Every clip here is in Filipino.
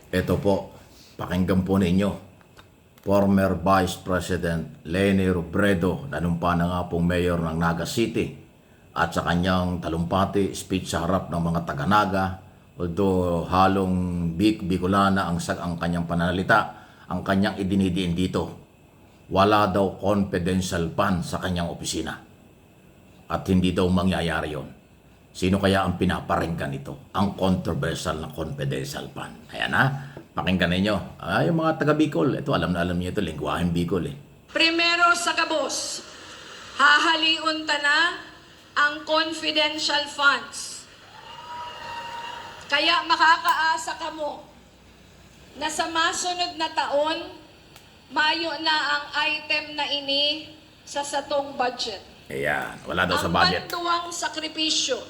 Ito po, pakinggan po ninyo. Former Vice President Leni Robredo, nanumpa na nga pong mayor ng Naga City, at sa kanyang talumpati speech sa harap ng mga taga-Naga, although halong Bicolana ang kanyang pananalita, ang kanyang idinidiin dito, wala daw confidential fund sa kanyang opisina. At hindi daw mangyayari yon. Sino kaya ang pinaparinggan ito? Ang controversial na confidential fund. Ayan ha, pakinggan ninyo. Yung mga taga Bicol, ito alam na alam niyo ito, lingwaheng Bicol eh. Primero sa kabos, hahaliun ta na ang confidential funds. Kaya makakaasa ka mo na sa masunod na taon, mayo na ang item na ini sa satong budget. Ayan, wala daw sa budget. Ang panduwang sakripisyo,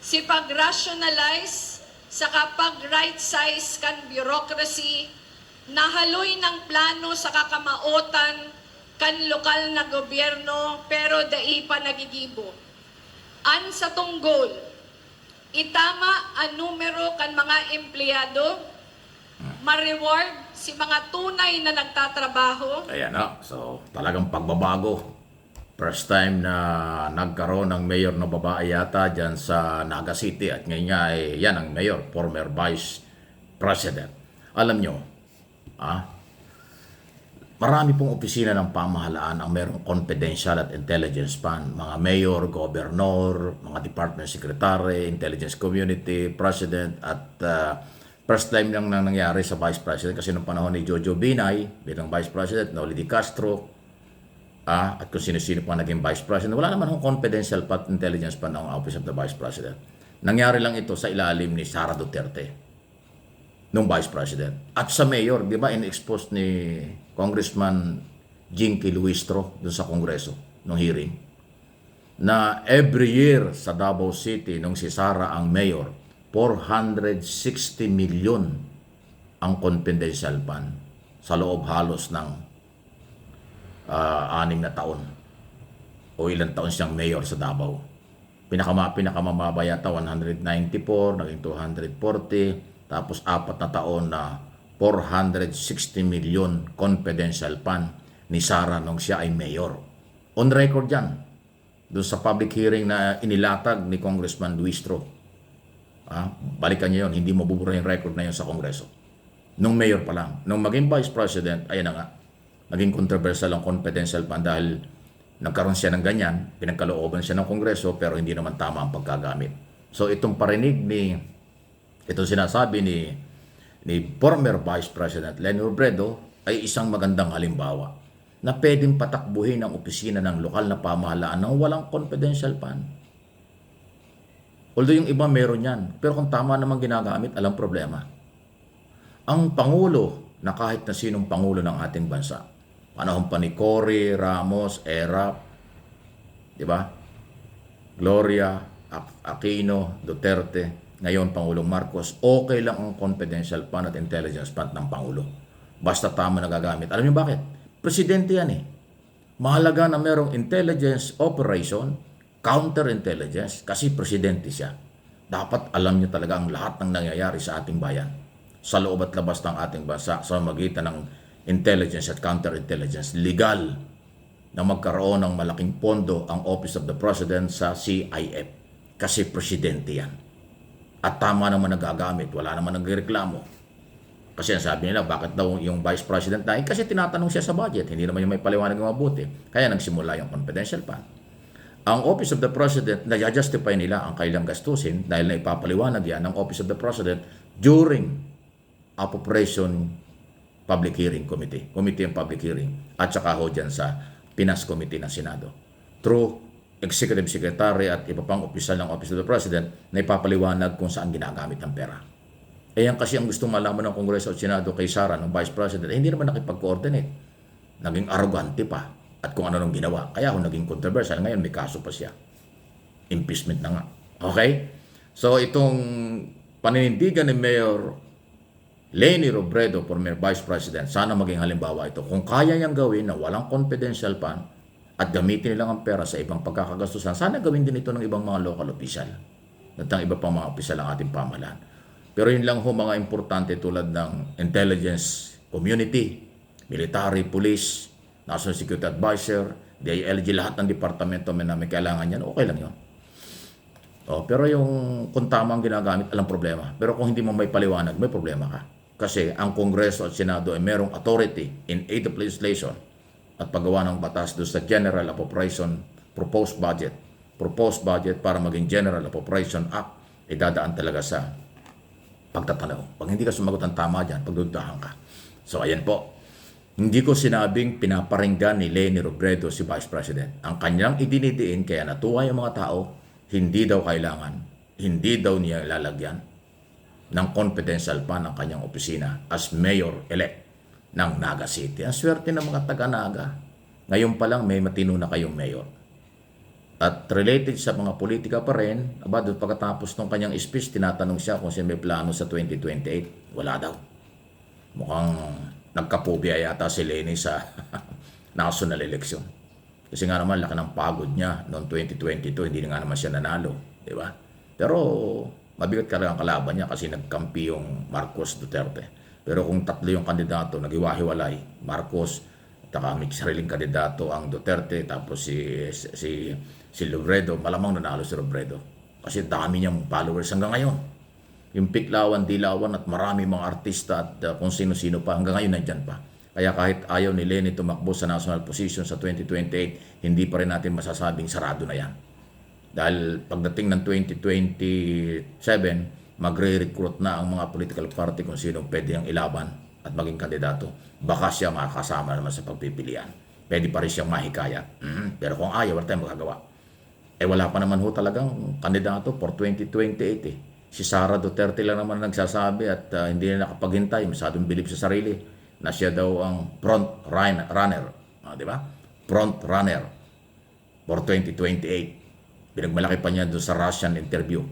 si pag-rationalize sa kapag-right size kan bureaucracy, nahaloy ng plano sa kakamaotan kan lokal na gobyerno pero dai pa nagigibo. An sa tunggol, itama ang numero kan mga empleyado, ma-reward si mga tunay na nagtatrabaho. Ayan na, so talagang pagbabago. First time na nagkaroon ng mayor na babae yata dyan sa Naga City at ngayon nga yan ang mayor, former vice president. Alam nyo, marami pong opisina ng pamahalaan ang mayroong confidential at intelligence fund. Mga mayor, gobernador, mga department secretary, intelligence community, president at first time lang na nangyari sa vice president kasi nung panahon ni Jojo Binay bilang vice president, Noli Di Castro, at kung sino-sino pa naging vice president, wala naman hong confidential pat intelligence pa ng office of the vice president. Nangyari lang ito sa ilalim ni Sara Duterte nung vice president. At sa mayor, di ba, in-expose ni Congressman Jinky Luistro dun sa Kongreso nung hearing na every year sa Davao City nung si Sara ang mayor, 460 million ang confidential fund sa loob halos ng 6 na taon o ilang taon siyang mayor sa Davao. Pinakamababa yata 194, naging 240, tapos 4 na taon na 460 million confidential fund ni Sara nung siya ay mayor. On record yan, doon sa public hearing na inilatag ni Congressman Luistro. Balikan niyo yun, hindi mabubura yung record na yun sa Kongreso. Nung mayor pa lang. Nung maging vice president, ayan na nga, naging controversial ang confidential fund dahil nagkaroon siya ng ganyan, pinagkalooban siya ng Kongreso pero hindi naman tama ang pagkagamit. So itong parinig itong sinasabi ni former Vice President Leni Robredo ay isang magandang halimbawa na pwedeng patakbuhin ang opisina ng lokal na pamahalaan ng walang confidential fund. Although yung iba meron yan, pero kung tama naman ginagamit, alam problema. Ang Pangulo na kahit na sinong Pangulo ng ating bansa, panahon pa ni Cory, Ramos, Erap, di ba? Gloria, Aquino, Duterte, ngayon Pangulong Marcos, okay lang ang confidential fund at intelligence fund ng Pangulo. Basta tama nagagamit. Alam niyo bakit? Presidente yan eh. Mahalaga na merong intelligence operation, counterintelligence, kasi presidente siya. Dapat alam niyo talaga ang lahat ng nangyayari sa ating bayan, sa loob at labas ng ating bansa, sa magitan ng intelligence at counterintelligence, legal na magkaroon ng malaking pondo ang Office of the President sa CIF kasi presidente yan. At tama naman nagagamit, wala naman nagreklamo. Kasi ang sabi nila, bakit daw yung Vice President na kasi tinatanong siya sa budget, hindi naman yung may paliwanag ng mabuti. Kaya nagsimula yung confidential fund. Ang Office of the President, na-justify nila ang kailang gastusin dahil na ipapaliwanag yan ng Office of the President during appropriation Public Hearing Committee on Public Hearing, at saka ho dyan sa Finance Committee ng Senado. Through Executive Secretary at iba pang opisyal ng Office of the President na ipapaliwanag kung saan ginagamit ang pera. Yan kasi ang gusto malaman ng Kongreso at Senado kay Sara, ng Vice President, hindi naman nakipag-coordinate. Naging arrogante pa at kung ano nang ginawa. Kaya naging controversial. Ngayon may kaso pa siya. Impeachment na nga. Okay? So itong paninindigan ni Mayor Leni Robredo, former Vice President, sana maging halimbawa ito. Kung kaya niyang gawin na walang confidential fund at gamitin nilang ang pera sa ibang pagkakagastusan, sana gawin din ito ng ibang mga local official at ng iba pang mga opisyal ng ating pamahalaan. Pero yun lang ho mga importante tulad ng intelligence community, military, police, National Security Advisor, DILG, lahat ng departamento may namin kailangan yan, okay lang yun. Pero yung kung tama ang ginagamit, alam problema. Pero kung hindi mo may paliwanag, may problema ka. Kasi ang Kongreso at Senado ay merong authority in aid of legislation at paggawa ng batas doon sa General Appropriation Proposed Budget para maging General Appropriation Act, idadaan talaga sa pagtatanaw. Pag hindi ka sumagot ng tama dyan, pagdudahan ka. So ayan po. Hindi ko sinabing pinaparinggan ni Leni Robredo si Vice President. Ang kanyang idinidiin kaya natuwa yung mga tao, hindi daw kailangan, hindi daw niya ilalagyan ng confidential pa ng kanyang opisina as mayor-elect ng Naga City. Ang swerte ng mga taga-Naga. Ngayon pa lang may matino na kayong mayor. At related sa mga politika pa rin, doon pagkatapos ng kanyang speech, tinatanong siya kung siya may plano sa 2028. Wala daw. Mukhang nagkapobya yata si Leni sa national election. Kasi nga naman, laki ng pagod niya noong 2022, hindi na nga naman siya nanalo. Di ba? Pero mabigat ka lang ang kalaban niya kasi nagkampi yung Marcos Duterte. Pero kung tatlo yung kandidato, nag-iwahiwalay, Marcos, at may sariling kandidato ang Duterte, tapos si Robredo, malamang nanalo si Robredo. Kasi dami niyang followers hanggang ngayon. Yung Piklawan, Dilawan at marami mga artista at kung sino-sino pa, hanggang ngayon nandyan pa. Kaya kahit ayaw ni Leni tumakbo sa national position sa 2028, hindi pa rin natin masasabing sarado na yan. Dahil pagdating ng 2027, magre-recruit na ang mga political party kung sino pwede ang ilaban at maging kandidato. Baka siya makakasama naman sa pagpipilian. Pwede pa rin siyang mahikayat. Pero kung ayaw, wala tayong magagawa. Wala pa naman ho talagang kandidato for 2028 eh. Si Sara Duterte lang naman nagsasabi at hindi na nakapaghintay, masyadong bilib sa sarili na siya daw ang front runner. Di ba? Front runner for 2028. Pinagmalaki pa niya doon sa Russian interview.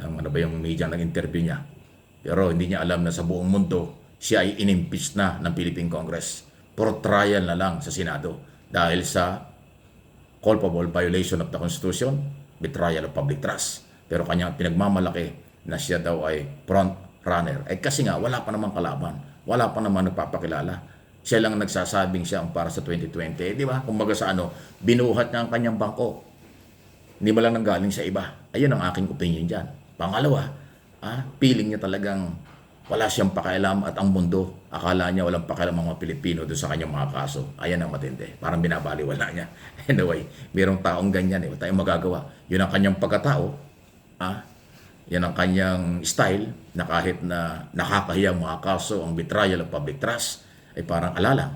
Ano ba yung media ng interview niya? Pero hindi niya alam na sa buong mundo, siya ay inimpeach na ng Philippine Congress for trial na lang sa Senado dahil sa culpable violation of the Constitution, betrayal of public trust. Pero kanyang pinagmamalaki na siya daw ay front runner. Kasi nga, wala pa namang kalaban. Wala pa naman nagpapakilala. Siya lang nagsasabing siya ang para sa 2020. Di ba? Kumbaga sa binuhat niya ang kanyang bangko. Hindi mo lang nanggaling sa iba. Ayun ang aking opinion dyan. Pangalawa, feeling niya talagang wala siyang pakialam at ang mundo, akala niya walang pakialam ang mga Pilipino doon sa kanyang mga kaso. Ayan ang matindi. Parang binabaliwala niya. Anyway, mayroong taong ganyan. Wala tayong magagawa. Yun ang kanyang pagkatao. Yan ang kanyang style na kahit na nakakahiyang mga kaso ang betrayal of public trust ay parang alalang.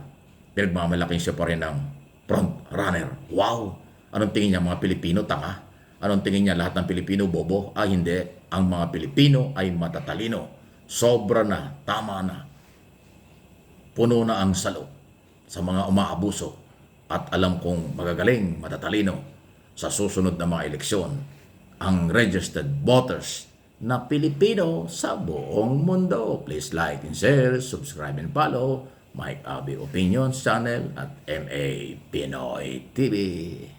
Pinagmamalaking siya pa rin ng front runner. Wow! Anong tingin niya mga Pilipino? Tanga. Anong tingin niya lahat ng Pilipino? Bobo? Hindi. Ang mga Pilipino ay matatalino. Sobra na. Tama na. Puno na ang salo sa mga umaabuso at alam kong magagaling, matatalino sa susunod na mga eleksyon ang registered voters na Pilipino sa buong mundo. Please like and share, subscribe and follow Mike Abby Opinions channel at MA Pinoy TV.